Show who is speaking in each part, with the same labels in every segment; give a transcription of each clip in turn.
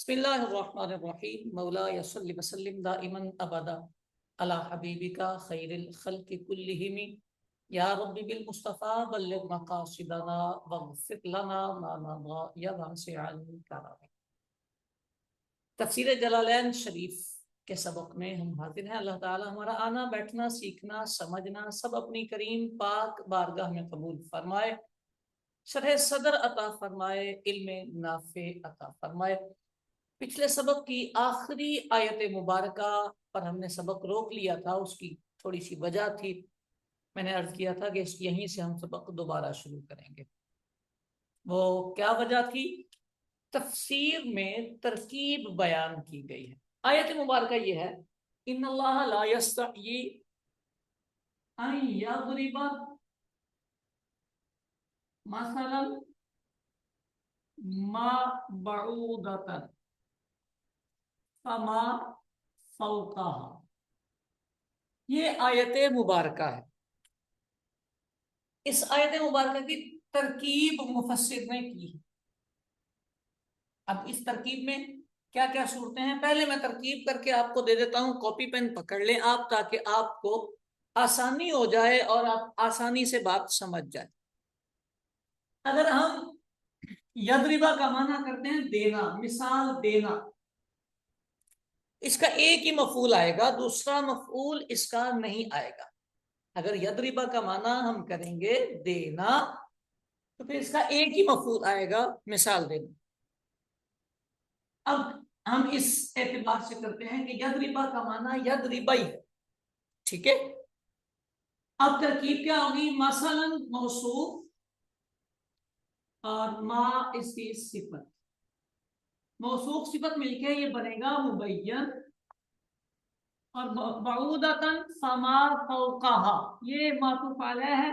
Speaker 1: بسم اللہ الرحمن الرحیم مولا صلی وسلم دائما ابدا علی حبیبک خیر الخلق کلہم یا رب بالمصطفیٰ بلغ مقاصدنا واغفر لنا ما مضى یا واسع الکرم۔ تفسیر جلالین شریف کے سبق میں ہم حاضر ہیں۔ اللہ تعالی ہمارا آنا بیٹھنا سیکھنا سمجھنا سب اپنی کریم پاک بارگاہ میں قبول فرمائے، شرح صدر عطا فرمائے، علم نافع عطا فرمائے۔ پچھلے سبق کی آخری آیت مبارکہ پر ہم نے سبق روک لیا تھا، اس کی تھوڑی سی وجہ تھی، میں نے عرض کیا تھا کہ یہیں سے ہم سبق دوبارہ شروع کریں گے۔ وہ کیا وجہ تھی؟ تفسیر میں ترکیب بیان کی گئی ہے۔ آیت مبارکہ یہ ہے، ان اللہ لا یستحیی ان یضرب مثلا ما بعودۃ فما فوقها۔ یہ آیت مبارکہ ہے۔ اس آیت مبارکہ کی ترکیب مفسر نے کی ہے۔ اب اس ترکیب میں کیا کیا صورتیں ہیں، پہلے میں ترکیب کر کے آپ کو دے دیتا ہوں، کاپی پین پکڑ لیں آپ، تاکہ آپ کو آسانی ہو جائے اور آپ آسانی سے بات سمجھ جائے۔ اگر ہم یضربا کا معنی کرتے ہیں دینا، مثال دینا، اس کا ایک ہی مفعول آئے گا، دوسرا مفعول اس کا نہیں آئے گا۔ اگر یضربا کا معنی ہم کریں گے دینا تو پھر اس کا ایک ہی مفعول آئے گا، مثال دینا۔ اب ہم اس اعتبار سے کرتے ہیں کہ یضربا کا معنی یضربی ہے، ٹھیک ہے۔ اب ترکیب کیا ہوگی؟ مثلا موصوف اور ما اس کی صفت، موصوف صفت مل کے یہ بنے گا مبین، اور بعودۃ فما فوقها، یہ معطوف علیہ ہے،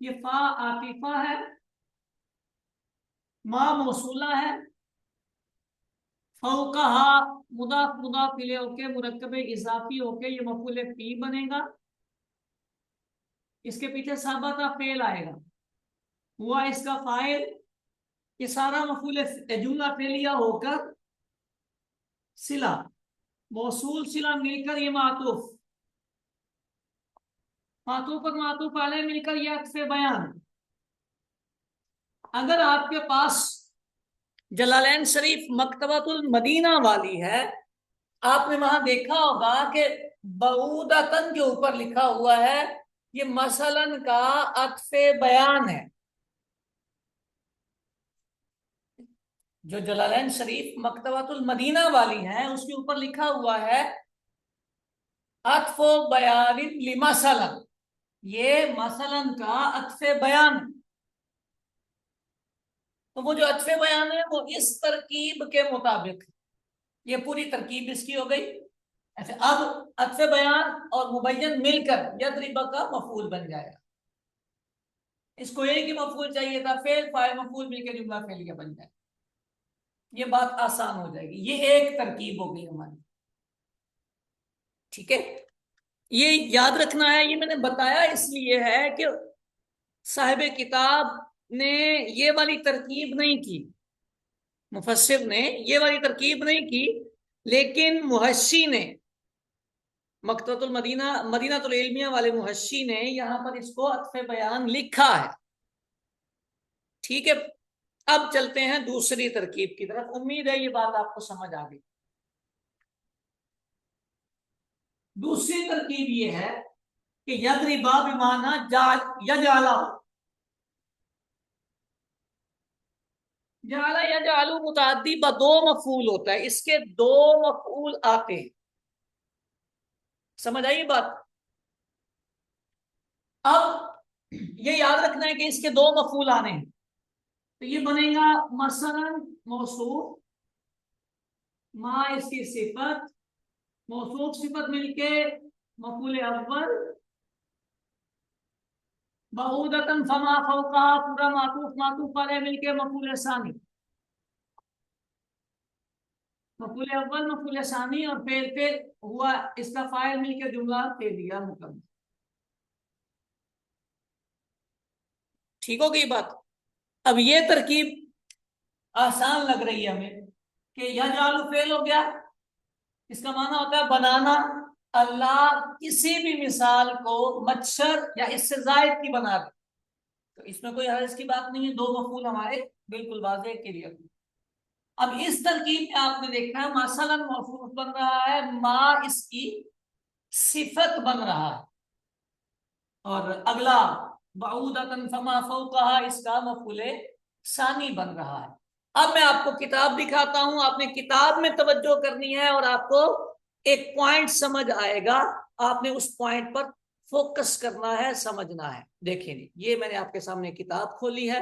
Speaker 1: یہ فا عاطفہ ہے، ما موصولہ ہے، فوقها مضاف مضاف الیہ ہو کے مرکب اضافی ہو کے یہ مفعول فی بنے گا، اس کے پیچھے ثابتہ فعل آئے گا، ہوا اس کا فاعل، یہ سارا مفعول جملہ فعلیہ ہو کر صلہ، موصول صلہ مل کر یہ معطوف، معطوف اور معطوف علیہ مل کر یہ عطف بیان۔ اگر آپ کے پاس جلالین شریف مکتبۃ المدینہ والی ہے، آپ نے وہاں دیکھا ہوگا کہ بعودۃ کے اوپر لکھا ہوا ہے، یہ مثلاً کا عطف بیان ہے۔ جو جلالین شریف مکتبۃ المدینہ والی ہے اس کے اوپر لکھا ہوا ہے عطف بیان لمثلا، یہ مثلاً کا عطف بیان، تو وہ جو عطف بیان ہے وہ اس ترکیب کے مطابق، یہ پوری ترکیب اس کی ہو گئی۔ ایسے اب عطف بیان اور مبین مل کر یضرب کا مفعول بن جائے گا۔ اس کو ایک ہی مفعول چاہیے تھا، فعل فاعل مفعول مل کے جملہ فعلیہ بن جائے، یہ بات آسان ہو جائے گی۔ یہ ایک ترکیب ہو گئی ہماری، ٹھیک ہے۔ یہ یاد رکھنا ہے، یہ میں نے بتایا اس لیے ہے کہ صاحب کتاب نے یہ والی ترکیب نہیں کی، مفسر نے یہ والی ترکیب نہیں کی، لیکن محشی نے، مکتبۃ المدینہ مدینہ العلمیہ والے محشی نے یہاں پر اس کو عطف بیان لکھا ہے، ٹھیک ہے۔ اب چلتے ہیں دوسری ترکیب کی طرف، امید ہے یہ بات آپ کو سمجھ آ گئی۔ دوسری ترکیب یہ ہے کہ یضرب بمعنی یجعل، جعل یجعل متعدی دو مفعول ہوتا ہے، اس کے دو مفعول آتے ہیں، سمجھ آئی بات؟ اب یہ یاد رکھنا ہے کہ اس کے دو مفعول آنے ہیں، تو یہ بنے گا مثلا موصوف، ما اس کی صفت، موصوف صفت مل کے مفعول اول، بعودۃ فما فوقها پورا معطوف معطوف علیہ مل کے مفعول ثانی، مفعول اول مفعول ثانی اور فعل پہ ہوا اس کا فاعل مل کے جملہ فعلیہ مکمل، ٹھیک ہو گئی بات؟ اب یہ ترکیب آسان لگ رہی ہے ہمیں کہ یجعل فعل ہو گیا، اس کا معنی ہوتا ہے بنانا. اللہ کسی بھی مثال کو مچھر یا اس سے زائد کی بنا دے، تو اس میں کوئی حرج کی بات نہیں ہے، دو مفعول ہمارے بالکل واضح کے لیے. اب اس ترکیب میں آپ نے دیکھا ہے مثلا مفعول بن رہا ہے، ما اس کی صفت بن رہا ہے، اور اگلا بعودۃ فما فوقہا اس کا مفعول ثانی بن رہا ہے. اب میں آپ کو کتاب دکھاتا ہوں، آپ نے کتاب میں توجہ کرنی ہے اور آپ کو ایک پوائنٹ سمجھ آئے گا، آپ نے اس پوائنٹ پر فوکس کرنا ہے، سمجھنا ہے. دیکھیں یہ میں نے آپ کے سامنے کتاب کھولی ہے،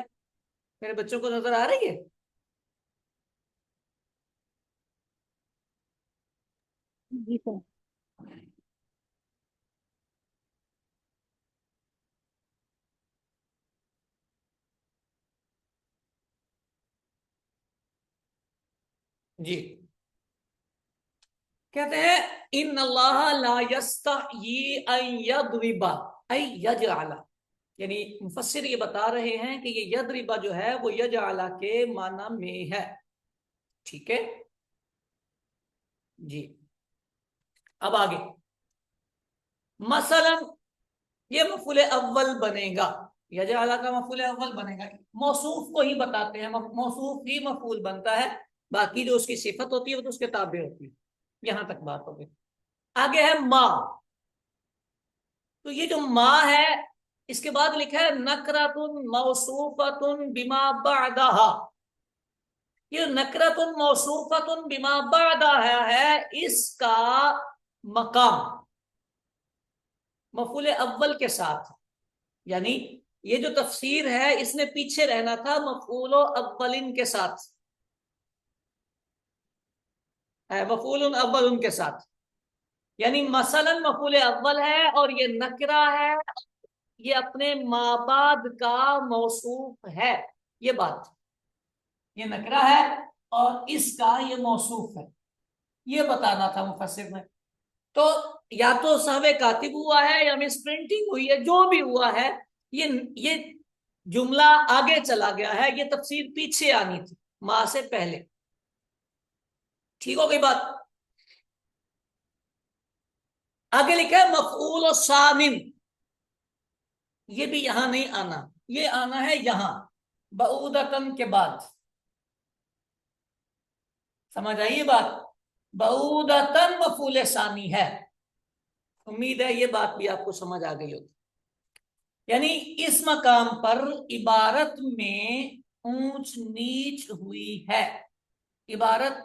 Speaker 1: میرے بچوں کو نظر آ رہی ہے؟
Speaker 2: جی سر.
Speaker 1: جی کہتے ہیں ان اللہ لا یستحیی ان یضرب ای یجعل، یعنی مفسر یہ بتا رہے ہیں کہ یہ یضرب جو ہے وہ یجعل کے معنی میں ہے. ٹھیک ہے جی. اب آگے مثلا یہ مفعول اول بنے گا، یجعل کا مفعول اول بنے گا، موصوف کو ہی بتاتے ہیں، موصوف ہی مفعول بنتا ہے، باقی جو اس کی صفت ہوتی ہے وہ تو اس کے تابع ہوتی ہے. یہاں تک بات ہوگی. آگے ہے ما، تو یہ جو ما ہے اس کے بعد لکھا ہے نکرۃ موصوفۃ بما بعدہا. یہ نکرۃ موصوفۃ بما بعدہا ہے، اس کا مقام مفعول اول کے ساتھ، یعنی یہ جو تفسیر ہے اس نے پیچھے رہنا تھا مفعول اولن کے ساتھ، مفعول اول ان کے ساتھ. یعنی مثلا مفعول اول ہے اور یہ نکرہ ہے، یہ اپنے مابعد کا موصوف ہے. یہ بات، یہ نکرہ ہے اور اس کا یہ موصوف ہے، یہ بتانا تھا مفسر نے. تو یا تو سہو کاتب ہوا ہے یا مس پرنٹنگ ہوئی ہے، جو بھی ہوا ہے یہ جملہ آگے چلا گیا ہے، یہ تفسیر پیچھے آنی تھی ماں سے پہلے. ٹھیک ہو گئی بات؟ آگے لکھا ہے مفعول ثانٍ، یہ بھی یہاں نہیں آنا، یہ آنا ہے یہاں بعودتن کے بعد. سمجھ آئیے بات؟ بعودتن مفعول ثانی ہے. امید ہے یہ بات بھی آپ کو سمجھ آ گئی ہوگی. یعنی اس مقام پر عبارت میں اونچ نیچ ہوئی ہے، عبارت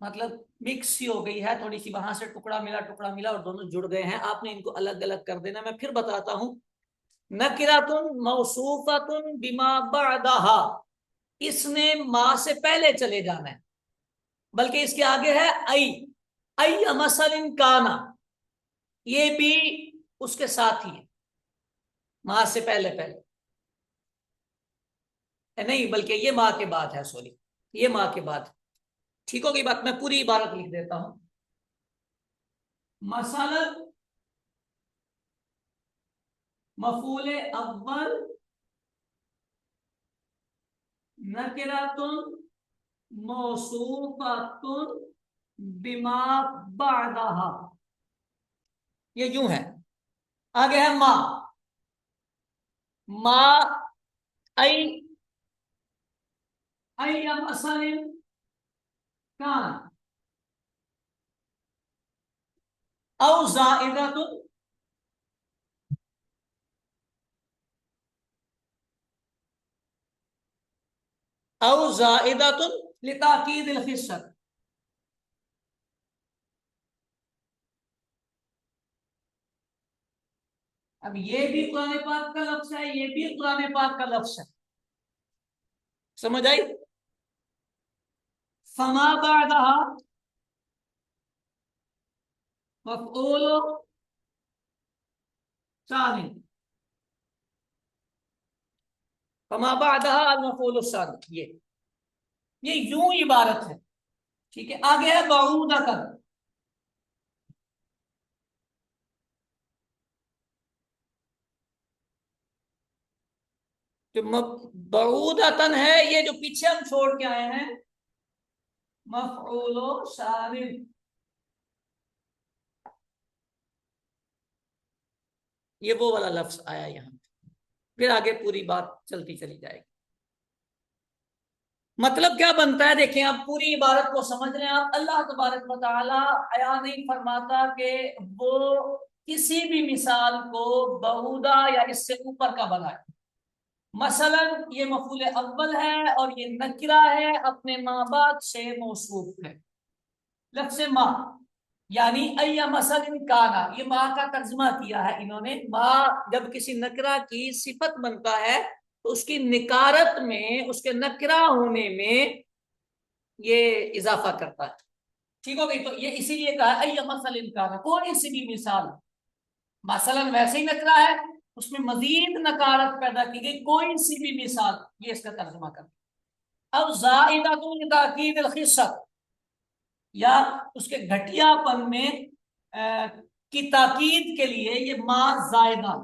Speaker 1: مطلب مکس ہی ہو گئی ہے، تھوڑی سی وہاں سے ٹکڑا ملا اور دونوں جڑ گئے ہیں. آپ نے ان کو الگ الگ کر دینا. میں پھر بتاتا ہوں، نکرۃ موصوفۃ بما بعدہا، اس نے ما سے پہلے چلے جانا ہے، بلکہ اس کے آگے ہے ای مثل کانا، یہ بھی اس کے ساتھ ہی ہے، ماں سے پہلے نہیں، بلکہ یہ ماں کے بعد ہے، سوری یہ ماں کے بعد. ٹھیک ہوگی بات؟ میں پوری عبارت لکھ دیتا ہوں. مثلا مفعول اول نکرۃ موصوفۃ بما بعدہا، یہ یوں ہے. آگے ہے ما ای مثل کان او زائدۃ لتاکید الخصر. اب یہ بھی قرآن پاک کا لفظ ہے، یہ بھی قرآن پاک کا لفظ ہے. سمجھ آئی؟ فما بعدہا مفعول ثانی، فما بعدہا المفعول الثانی، یہ یوں عبارت ہے. ٹھیک ہے. آگے ہے بعودۃ، جو بعودتن ہے، یہ جو پیچھے ہم چھوڑ کے آئے ہیں مفعول ثانی، یہ وہ والا لفظ آیا یہاں، پھر آگے پوری بات چلتی چلی جائے گی۔ مطلب کیا بنتا ہے دیکھیں، آپ پوری عبارت کو سمجھ رہے ہیں آپ، اللہ تبارک و تعالی حیا نہیں فرماتا کہ وہ کسی بھی مثال کو بعودا یا اس سے اوپر کا بنائے۔ مثلا یہ مفعول اول ہے اور یہ نکرہ ہے، اپنے ماں باپ سے موصوف ہے، لفظ ماں یعنی ای مثلا کانا، یہ ماں کا ترجمہ کیا ہے انہوں نے۔ ماں جب کسی نکرہ کی صفت بنتا ہے تو اس کی نکارت میں، اس کے نکرہ ہونے میں یہ اضافہ کرتا ہے، ٹھیک ہو گئی؟ تو یہ اسی لیے کہا ای مثلا کانا، کوئی سی بھی مثال، مثلا ویسے ہی نکرہ ہے، اس میں مزید نکارت پیدا کی گئی، کوئی سی بھی مثال، یہ اس کا ترجمہ کرتا۔ اب زائدہ تاکید الخصت، یا اس کے گھٹیا پن میں کی تاکید کے لیے یہ ما زائدہ،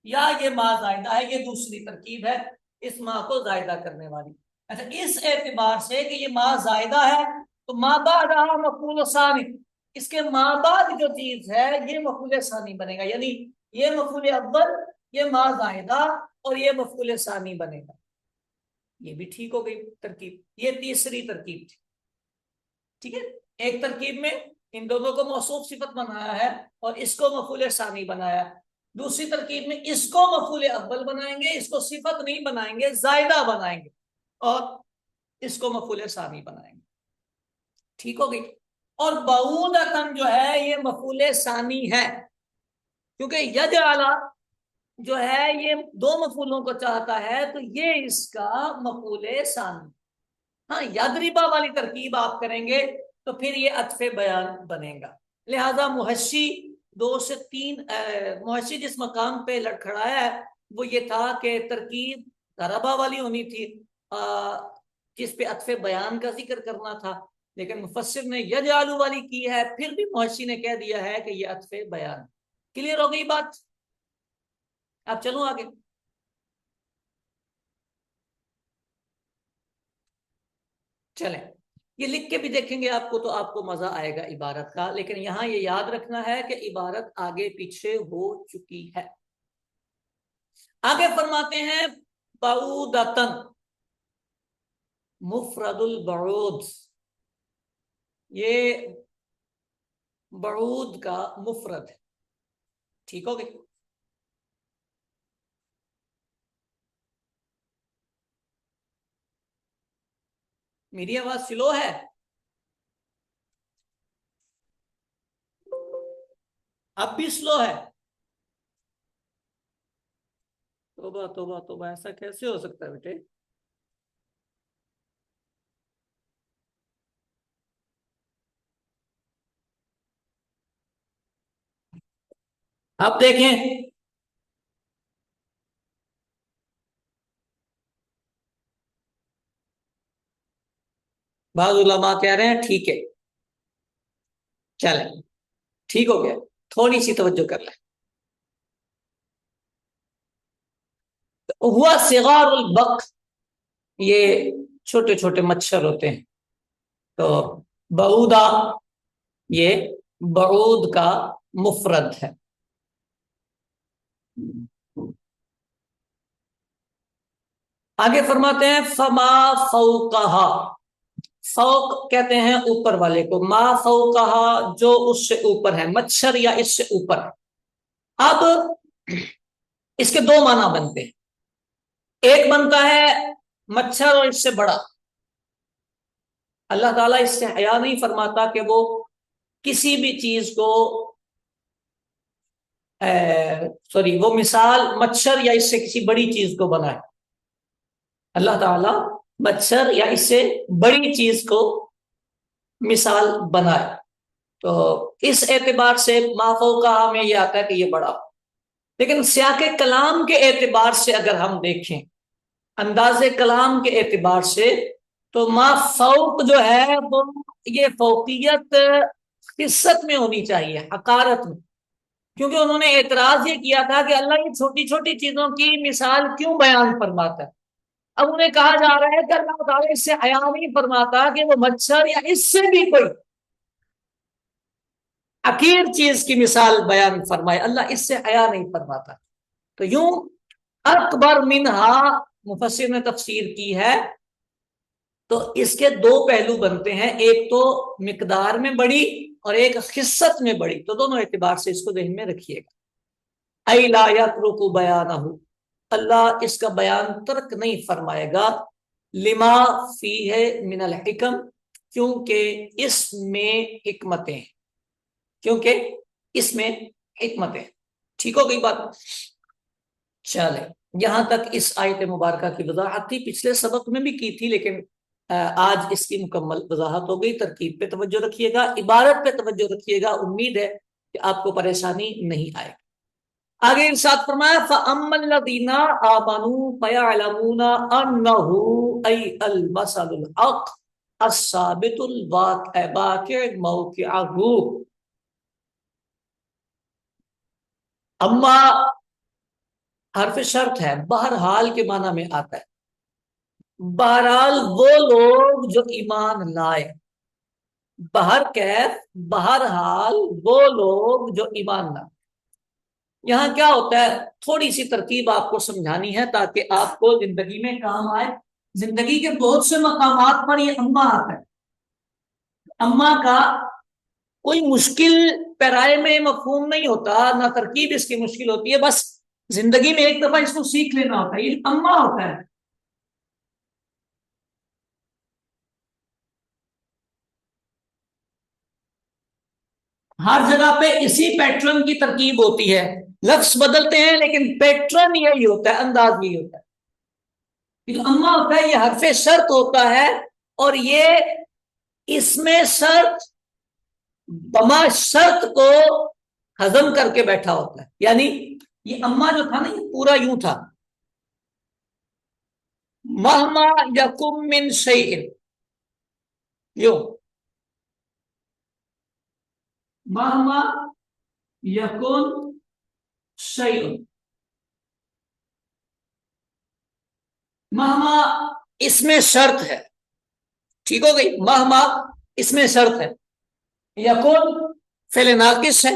Speaker 1: یا یہ ما زائدہ ہے، یہ دوسری ترکیب ہے اس ما کو زائدہ کرنے والی۔ اچھا، اس اعتبار سے کہ یہ ما زائدہ ہے تو ما بعد مفعول ثانی، اس کے ما بعد جو چیز ہے یہ مفعول ثانی بنے گا، یعنی یہ مفعول اول، یہ ما زائدہ اور یہ مفعول ثانی بنے گا۔ یہ بھی ٹھیک ہو گئی ترکیب، یہ تیسری ترکیب تھی، ٹھیک ہے؟ ایک ترکیب میں ان دونوں کو موصوف صفت بنایا ہے اور اس کو مفعول ثانی بنایا ہے، دوسری ترکیب میں اس کو مفعول اول بنائیں گے، اس کو صفت نہیں بنائیں گے، زائدہ بنائیں گے، اور اس کو مفعول ثانی بنائیں گے، ٹھیک ہو گئی؟ اور بعودتن جو ہے یہ مفعول ثانی ہے، کیونکہ یجعل جو ہے یہ دو مفعولوں کو چاہتا ہے تو یہ اس کا مفعول ثانی۔ ہاں، یدربا والی ترکیب آپ کریں گے تو پھر یہ عطف بیان بنے گا، لہذا محشی دو سے تین محشی جس مقام پہ لڑکھڑایا ہے وہ یہ تھا کہ ترکیب ضربہ والی ہونی تھی جس پہ عطف بیان کا ذکر کرنا تھا، لیکن مفسر نے یجعلو والی کی ہے، پھر بھی محشی نے کہہ دیا ہے کہ یہ عطف بیان۔ کلیئر ہو گئی بات؟ اب چلوں آگے۔ چلیں، یہ لکھ کے بھی دیکھیں گے آپ کو تو آپ کو مزہ آئے گا عبارت کا، لیکن یہاں یہ یاد رکھنا ہے کہ عبارت آگے پیچھے ہو چکی ہے۔ آگے فرماتے ہیں بعودتن، مفرد البعود، یہ بعود کا مفرد ہے، ٹھیک ہو گئی؟ میری آواز سلو ہے؟ اب بھی سلو ہے؟ توبہ توبہ توبہ، ایسا کیسے ہو سکتا ہے بیٹے؟ اب دیکھیں، بعض علماء کہہ رہے ہیں ٹھیک ہے، چلیں ٹھیک ہو گیا، تھوڑی سی توجہ کر لیں۔ ہوا صغار البق، یہ چھوٹے چھوٹے مچھر ہوتے ہیں، تو بعودا یہ بعود کا مفرد ہے۔ آگے فرماتے ہیں فما فوقہا، فوق کہتے ہیں اوپر والے کو، ما فوقہا جو اس سے اوپر ہے، مچھر یا اس سے اوپر ہے۔ اب اس کے دو معنی بنتے ہیں، ایک بنتا ہے مچھر اور اس سے بڑا، اللہ تعالیٰ اس سے حیا نہیں فرماتا کہ وہ کسی بھی چیز کو وہ مثال مچھر یا اس سے کسی بڑی چیز کو بنائے، اللہ تعالیٰ مچھر یا اس سے بڑی چیز کو مثال بنائے، تو اس اعتبار سے ما فوقہا میں یہ آتا ہے کہ یہ بڑا۔ لیکن سیاق کلام کے اعتبار سے اگر ہم دیکھیں، انداز کلام کے اعتبار سے، تو ما فوق جو ہے وہ یہ فوقیت قصت میں ہونی چاہیے، حقارت میں، کیونکہ انہوں نے اعتراض یہ کیا تھا کہ اللہ یہ چھوٹی چھوٹی چیزوں کی مثال کیوں بیان فرماتا ہے. اب انہیں کہا جا رہا ہے کہ اللہ تعالیٰ اس سے حیا نہیں فرماتا کہ وہ مچھر یا اس سے بھی کوئی حقیر چیز کی مثال بیان فرمائے. اللہ اس سے حیا نہیں فرماتا. تو یوں اکبر منہا مفسر نے تفسیر کی ہے تو اس کے دو پہلو بنتے ہیں، ایک تو مقدار میں بڑی اور ایک خصت میں بڑی. تو دونوں اعتبار سے اس کو ذہن میں رکھیے گا. ای لا یترک بیانہ، اللہ اس کا بیان ترک نہیں فرمائے گا. لما فیہ من الحکم، کیونکہ اس میں حکمتیں، کیونکہ اس میں حکمتیں. ٹھیک ہو گئی بات؟ چلے یہاں تک اس آیت مبارکہ کی وضاحت تھی. پچھلے سبق میں بھی کی تھی لیکن آج اس کی مکمل وضاحت ہو گئی. ترکیب پہ توجہ رکھیے گا، عبارت پہ توجہ رکھیے گا. امید ہے کہ آپ کو پریشانی نہیں آئے. آگے ارشاد فرمایا فَأَمَّا الَّذِينَ آمَنُوا فَيَعْلَمُونَ أَنَّهُ أَيْ الْمَثَلُ الْحَقُّ الثَّابِتُ الْوَاقِعُ مَوْقِعَهُ. اما حرف شرط ہے، بہرحال کے معنی میں آتا ہے. بہرحال وہ لوگ جو ایمان لائے، بہرحال وہ لوگ جو ایمان لائے. یہاں کیا ہوتا ہے، تھوڑی سی ترتیب آپ کو سمجھانی ہے تاکہ آپ کو زندگی میں کام آئے. زندگی کے بہت سے مقامات پر یہ اما آتا ہے. اما کا کوئی مشکل پیرائے میں مفہوم نہیں ہوتا، نہ ترکیب اس کی مشکل ہوتی ہے، بس زندگی میں ایک دفعہ اس کو سیکھ لینا ہوتا ہے. یہ اما ہوتا ہے. ہر جگہ پہ اسی پیٹرن کی ترکیب ہوتی ہے. لفظ بدلتے ہیں لیکن پیٹرن یہی ہوتا ہے، انداز یہی ہوتا ہے. اما ہوتا ہے، یہ حرف شرط ہوتا ہے اور یہ اس میں شرط بما شرط کو ہضم کر کے بیٹھا ہوتا ہے. یعنی یہ اما جو تھا نا، یہ پورا یوں تھا مہما یکم من شیء، یوں مہما یکن شیء. مہما اس میں شرط ہے. ٹھیک ہو گئی؟ مہما اس میں شرط ہے. یکن فعل ناقص ہے،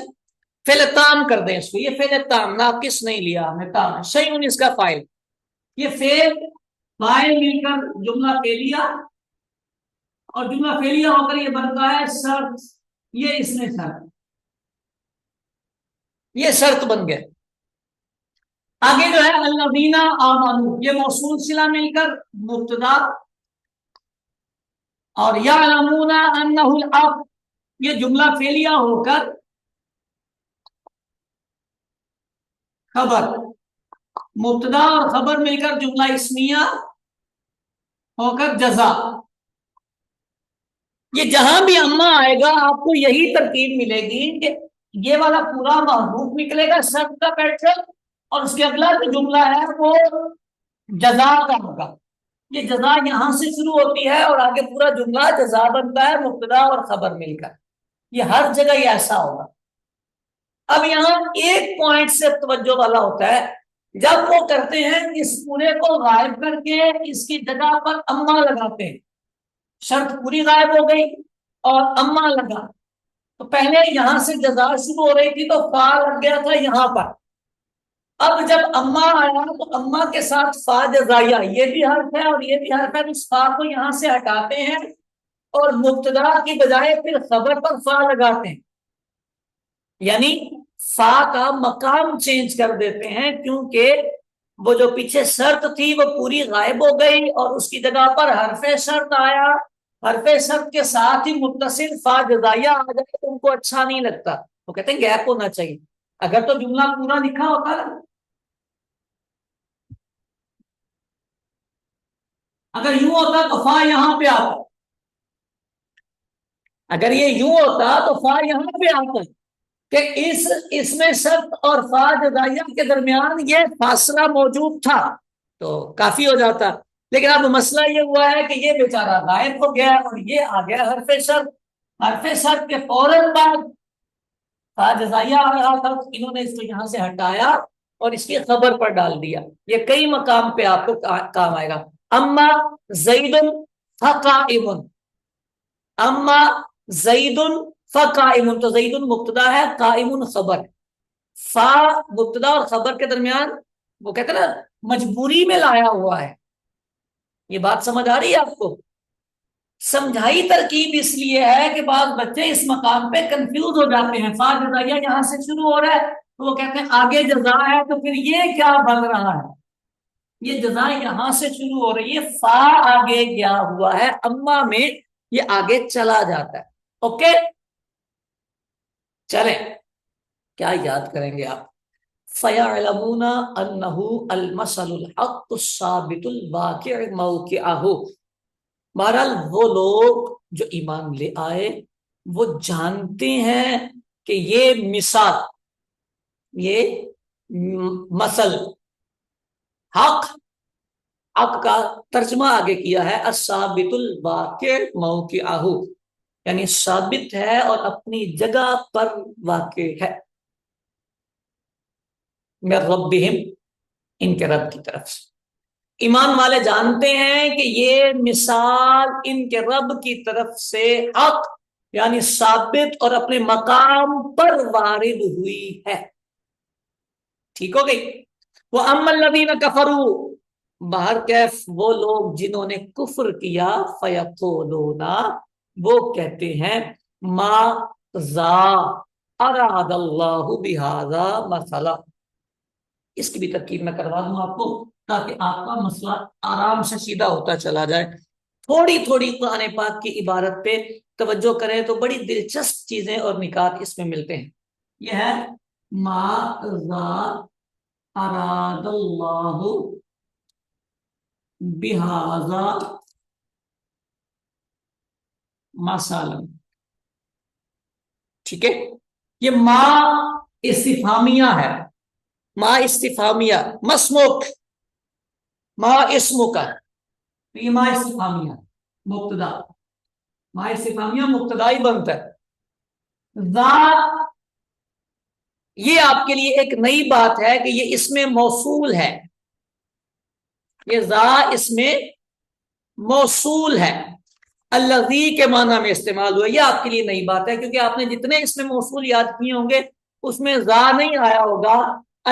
Speaker 1: فعل تام کر دیں اس کو. یہ فعل تام ناقص نہیں لیا ہم نے، تام ہے. شیء اس کا فاعل. یہ فعل فاعل مل کر جملہ فعلیہ، اور جملہ فعلیہ ہو کر یہ بنتا ہے شرط. یہ اس میں شرط، یہ شرط بن گئے. آگے جو ہے الذین آمنوا، یہ موصول صلہ مل کر مبتدا، اور یعلمون انہ الحق، یہ جملہ فعلیہ ہو کر خبر. مبتدا اور خبر مل کر جملہ اسمیہ ہو کر جزا. یہ جہاں بھی اما آئے گا آپ کو یہی ترتیب ملے گی کہ یہ والا پورا محذوف نکلے گا شرط کا پیٹرن، اور اس کے اگلا جو جملہ ہے وہ جزا کا ہوگا. یہ جزا یہاں سے شروع ہوتی ہے اور آگے پورا جملہ جزا بنتا ہے، مبتدا اور خبر مل کر. یہ ہر جگہ یہ ایسا ہوگا. اب یہاں ایک پوائنٹ سے توجہ والا ہوتا ہے، جب وہ کرتے ہیں اس پورے کو غائب کر کے اس کی جگہ پر اما لگاتے ہیں. شرط پوری غائب ہو گئی اور اما لگا، تو پہلے یہاں سے جزا شروع ہو رہی تھی تو فا لگ گیا تھا یہاں پر. اب جب اما آیا تو اما کے ساتھ فا جزائیہ، یہ بھی حرف ہے اور یہ بھی حرف ہے، تو اس فا کو یہاں سے ہٹاتے ہیں اور مبتدا کی بجائے پھر خبر پر فا لگاتے ہیں. یعنی فا کا مقام چینج کر دیتے ہیں، کیونکہ وہ جو پیچھے شرط تھی وہ پوری غائب ہو گئی اور اس کی جگہ پر حرف شرط آیا. حرف شرط کے ساتھ ہی متصل فا جزائیہ آ جائے تو ان کو اچھا نہیں لگتا، وہ کہتے ہیں گیپ ہونا چاہیے. اگر تو جملہ پورا لکھا ہوتا نا، اگر یوں ہوتا تو فا یہاں پہ آتا، اگر یہ یوں ہوتا تو فا یہاں پہ آتا کہ اس میں شرط اور فا جزائیہ کے درمیان یہ فاصلہ موجود تھا تو کافی ہو جاتا. لیکن اب مسئلہ یہ ہوا ہے کہ یہ بیچارہ غائب ہو گیا اور یہ آ گیا حرف شرط. حرف شرط کے فوراً بعد جزائیہ آ رہا تھا، انہوں نے اس کو یہاں سے ہٹایا اور اس کی خبر پر ڈال دیا. یہ کئی مقام پہ آپ کو کام آئے گا. اما زید فقائم، اما زید فقائم، تو زید مبتدا ہے، قائم خبر. فا مبتدا اور خبر کے درمیان وہ کہتے ہیں نا مجبوری میں لایا ہوا ہے. یہ بات سمجھ آ رہی ہے آپ کو؟ سمجھائی ترکیب اس لیے ہے کہ بعض بچے اس مقام پہ کنفیوز ہو جاتے ہیں. فا جزائیہ یہاں سے شروع ہو رہا ہے تو وہ کہتے ہیں آگے جزا ہے، تو پھر یہ کیا بن رہا ہے؟ یہ جزا یہاں سے شروع ہو رہی ہے، فا آگے گیا ہوا ہے، اما میں یہ آگے چلا جاتا ہے. اوکے چلیں، کیا یاد کریں گے آپ؟ فَيَعْلَمُونَ أَنَّهُ الْمَثَلُ الْحَقُّ الثَّابِتُ الْوَاقِعُ مَوْقِعَهُ. بہرحال وہ لوگ جو ایمان لے آئے وہ جانتے ہیں کہ یہ مثال، یہ مثل، حق، حق کا ترجمہ آگے کیا ہے الثابت الواقع موقعہ، یعنی ثابت ہے اور اپنی جگہ پر واقع ہے. من ربہم، ان کے رب کی طرف سے. ایمان والے جانتے ہیں کہ یہ مثال ان کے رب کی طرف سے حق یعنی ثابت اور اپنے مقام پر وارد ہوئی ہے. ٹھیک ہو گئی؟ وہ اما الذین کفروا، باہر کیف وہ لوگ جنہوں نے کفر کیا، فیقولون وہ کہتے ہیں ما ذا اراد اللہ بہذا مثلا. اس کی بھی ترکیب میں کروا دوں آپ کو تاکہ آپ کا مسئلہ آرام سے سیدھا ہوتا چلا جائے. تھوڑی تھوڑی قرآن پاک کی عبارت پہ توجہ کریں تو بڑی دلچسپ چیزیں اور نکات اس میں ملتے ہیں. یہ ہے ما ذا اراد اللہ بہذا مثلا. ٹھیک ہے، یہ ما استفہامیہ ہے، ما استفہامیہ، مسموک، ما اسمو کا، تو یہ ما استفہامیہ مبتدا، ما استفہامیہ مبتدا ہی بنتا ہے. ذا یہ آپ کے لیے ایک نئی بات ہے کہ یہ اس میں موصول ہے، یہ ذا اس میں موصول ہے، الذی کے معنی میں استعمال ہوا. یہ آپ کے لیے نئی بات ہے کیونکہ آپ نے جتنے اس میں موصول یاد کیے ہوں گے اس میں ذا نہیں آیا ہوگا،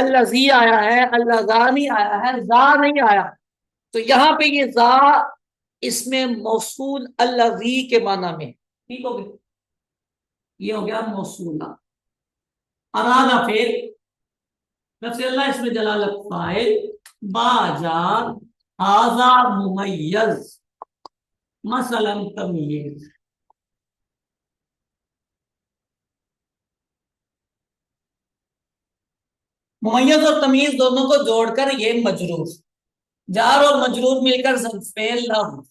Speaker 1: الذی آیا ہے، اللذا نہیں آیا ہے، ذا نہیں آیا. تو یہاں پہ یہ ذا اس میں موصول الذی کے معنی میں. ٹھیک ہو گیا؟ یہ ہو گیا موصول. ارادہ فعل، لفظ اللہ اس میں جلالت فاعل، با جار، ھذا ممیز، مثلا تمییز. ممیز اور تمیز دونوں کو جوڑ کر یہ مجرور، جار اور مجرور مل کر فعل لفظ،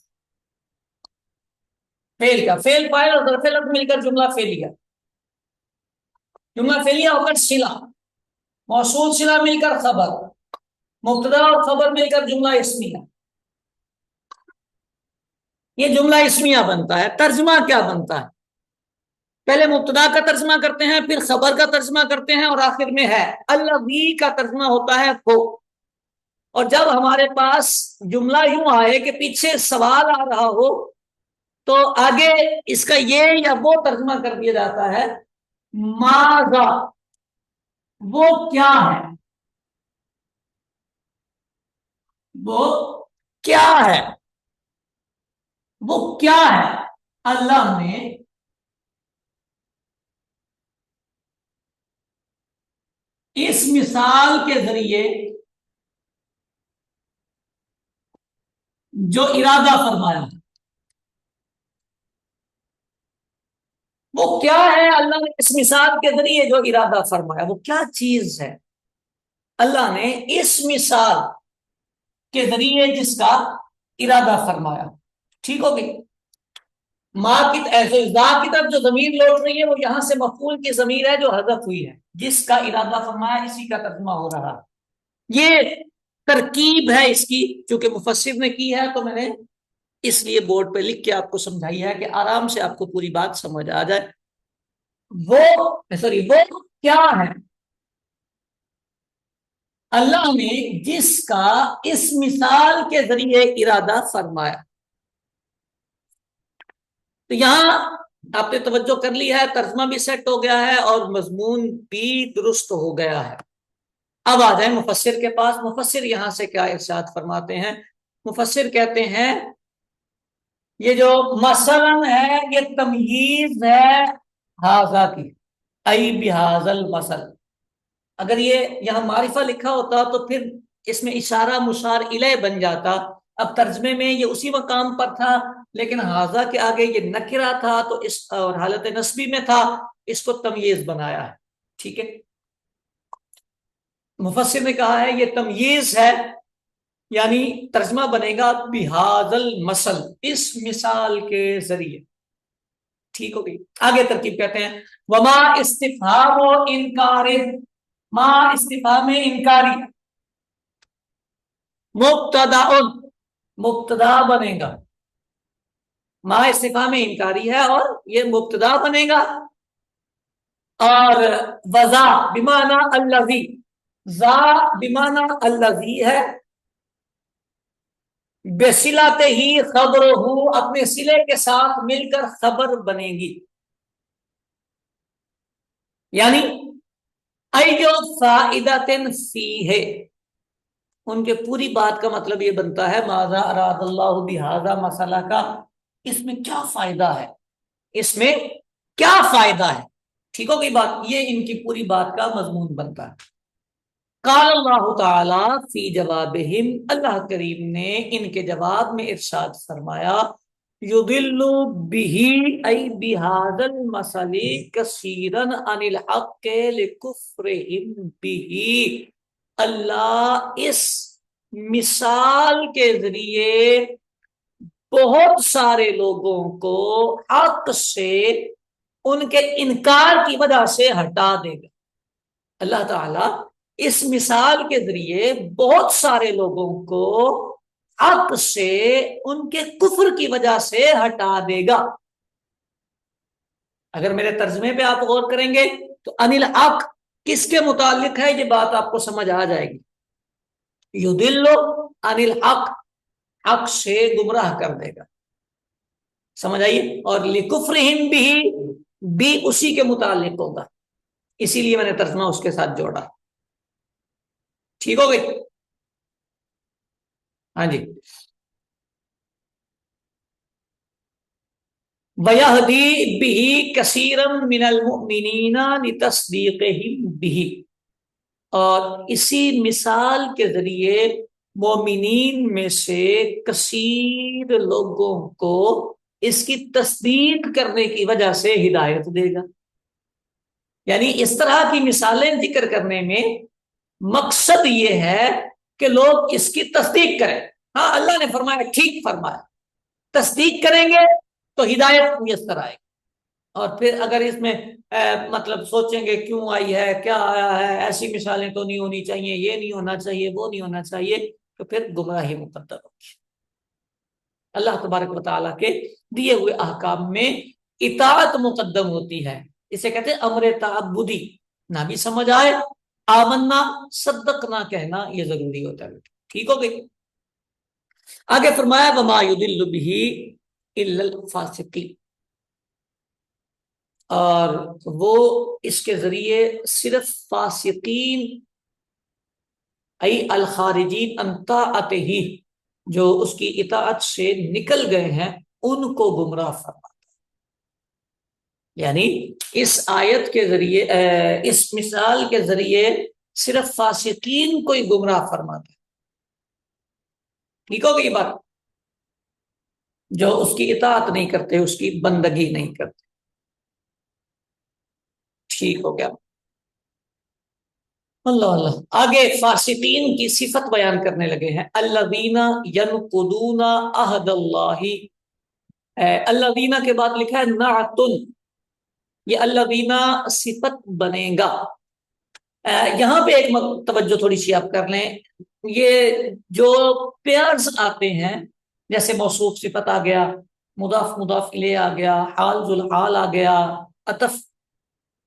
Speaker 1: فعل کا فعل فاعل اور ظرف لفظ مل کر جملہ فعلیہ، جملہ فعلیہ ہو کر صلہ، موصول صلہ مل کر خبر، مبتدا اور خبر مل کر جملہ اسمیہ. یہ جملہ اسمیہ بنتا ہے. ترجمہ کیا بنتا ہے؟ پہلے مبتدا کا ترجمہ کرتے ہیں، پھر خبر کا ترجمہ کرتے ہیں اور آخر میں ہے الذی کا ترجمہ ہوتا ہے وہ. اور جب ہمارے پاس جملہ یوں آئے کہ پیچھے سوال آ رہا ہو تو آگے اس کا یہ یا وہ ترجمہ کر دیا جاتا ہے ماذا، وہ کیا ہے، وہ کیا ہے، وہ کیا ہے. اللہ نے اس مثال کے ذریعے جو ارادہ فرمایا وہ کیا ہے. اللہ نے اس مثال کے ذریعے جو ارادہ فرمایا وہ کیا چیز ہے؟ اللہ نے اس مثال کے ذریعے جس کا ارادہ فرمایا. ٹھیک ہو گئی؟ ماں کی ذا کی طرف جو ضمیر لوٹ رہی ہے وہ یہاں سے مفعول کی ضمیر ہے جو حذف ہوئی ہے، جس کا ارادہ فرمایا اسی کا ترجمہ ہو رہا. یہ ترکیب ہے اس کی، چونکہ مفسر نے کی ہے تو میں نے اس لیے بورڈ پہ لکھ کے آپ کو سمجھائی ہے کہ آرام سے آپ کو پوری بات سمجھ آ جائے. وہ کیا ہے اللہ نے جس کا اس مثال کے ذریعے ارادہ فرمایا. تو یہاں آپ نے توجہ کر لی ہے، ترجمہ بھی سیٹ ہو گیا ہے اور مضمون بھی درست ہو گیا ہے. اب آ جائیں مفسر کے پاس. مفسر یہاں سے کیا ارشاد فرماتے ہیں؟ مفسر کہتے ہیں یہ جو مثلا ہے یہ تمییز ہے ہاذا کی، ای بہذا المثل. اگر یہ یہاں معرفہ لکھا ہوتا تو پھر اس میں اشارہ مشار الیہ بن جاتا. اب ترجمے میں یہ اسی مقام پر تھا، لیکن ہاذا کے آگے یہ نکرہ تھا تو اس اور حالت نسبی میں تھا، اس کو تمییز بنایا ہے. ٹھیک ہے، مفسر نے کہا ہے یہ تمییز ہے، یعنی ترجمہ بنے گا بہذا المثل، اس مثال کے ذریعے. ٹھیک ہو گئی. آگے ترکیب کہتے ہیں وما استفہام و انکار، ما استفہام انکاری، مبتدا مبتدا بنے گا. ما استفہام انکاری ہے اور یہ مبتدا بنے گا. اور وذا بمعنی الذی، ذا بمعنی الذی ہے، بصلت ہی خبر ہو، اپنے صلے کے ساتھ مل کر خبر بنے گی. یعنی ایو فائدۃ فیہ، ان کے پوری بات کا مطلب یہ بنتا ہے ماذا اراد اللہ بہذا مسئلہ کا، اس میں کیا فائدہ ہے، اس میں کیا فائدہ ہے. ٹھیک ہو گئی بات، یہ ان کی پوری بات کا مضمون بنتا ہے. قال اللہ تعالی فی جوابہم، اللہ کریم نے ان کے جواب میں ارشاد فرمایا یضل بہ ای بہذا المثل کثیرا عن الحق لکفرہم بہ، اللہ اس مثال کے ذریعے بہت سارے لوگوں کو حق سے ان کے انکار کی وجہ سے ہٹا دے گا. اللہ تعالی اس مثال کے ذریعے بہت سارے لوگوں کو حق سے ان کے کفر کی وجہ سے ہٹا دے گا. اگر میرے ترجمے پہ آپ غور کریں گے تو انل حق کس کے متعلق ہے، یہ بات آپ کو سمجھ آ جائے گی. یضل عن الحق، حق سے گمراہ کر دے گا. سمجھ آئیے. اور لکفرہم بھی اسی کے متعلق ہوگا، اسی لیے میں نے ترجمہ اس کے ساتھ جوڑا. ٹھیک ہو گئی. ہاں جی. وَيَهْدِي بِهِ كَثِيرًا مِنَ الْمُؤْمِنِينَ لِتَصْدِيقِهِمْ بِهِ، اور اسی مثال کے ذریعے مومنین میں سے کثیر لوگوں کو اس کی تصدیق کرنے کی وجہ سے ہدایت دے گا. یعنی اس طرح کی مثالیں ذکر کرنے میں مقصد یہ ہے کہ لوگ اس کی تصدیق کریں. ہاں اللہ نے فرمایا، ٹھیک فرمایا، تصدیق کریں گے تو ہدایت میسر آئے گی. اور پھر اگر اس میں مطلب سوچیں گے کیوں آئی ہے، کیا آیا ہے، ایسی مثالیں تو نہیں ہونی چاہیے، یہ نہیں ہونا چاہیے، وہ نہیں ہونا چاہیے، تو پھر گمراہی مقدر ہوگی. اللہ تبارک و تعالیٰ کے دیے ہوئے احکام میں اطاعت مقدم ہوتی ہے. اسے کہتے ہیں امر تعبدی. نہ بھی سمجھ آئے آمنا صدقنا کہنا یہ ضروری ہوتا ہے. ٹھیک ہو گئی. آگے فرمایا وما یضل بہ الا الفاسقین، اور وہ اس کے ذریعے صرف فاسقین ای الخارجین عن طاعتہ، جو اس کی اطاعت سے نکل گئے ہیں، ان کو گمراہ فرماتا ہے. یعنی اس آیت کے ذریعے اس مثال کے ذریعے صرف فاسقین کو ہی گمراہ فرماتا ہے. ٹھیک ہو گئی بات، جو اس کی اطاعت نہیں کرتے، اس کی بندگی نہیں کرتے. ٹھیک ہو گیا. اللہ اللہ. آگے فاسقین کی صفت بیان کرنے لگے ہیں. الذین ینقضون عہد اللہ، الذین کے بعد لکھا ہے نعتن، یہ الذین صفت بنے گا. یہاں پہ ایک توجہ تھوڑی سی آپ کر لیں. یہ جو پیئرز آتے ہیں، جیسے موصوف صفت آ گیا، مضاف مضاف الیہ آ گیا، حال ذو الحال آ گیا، عطف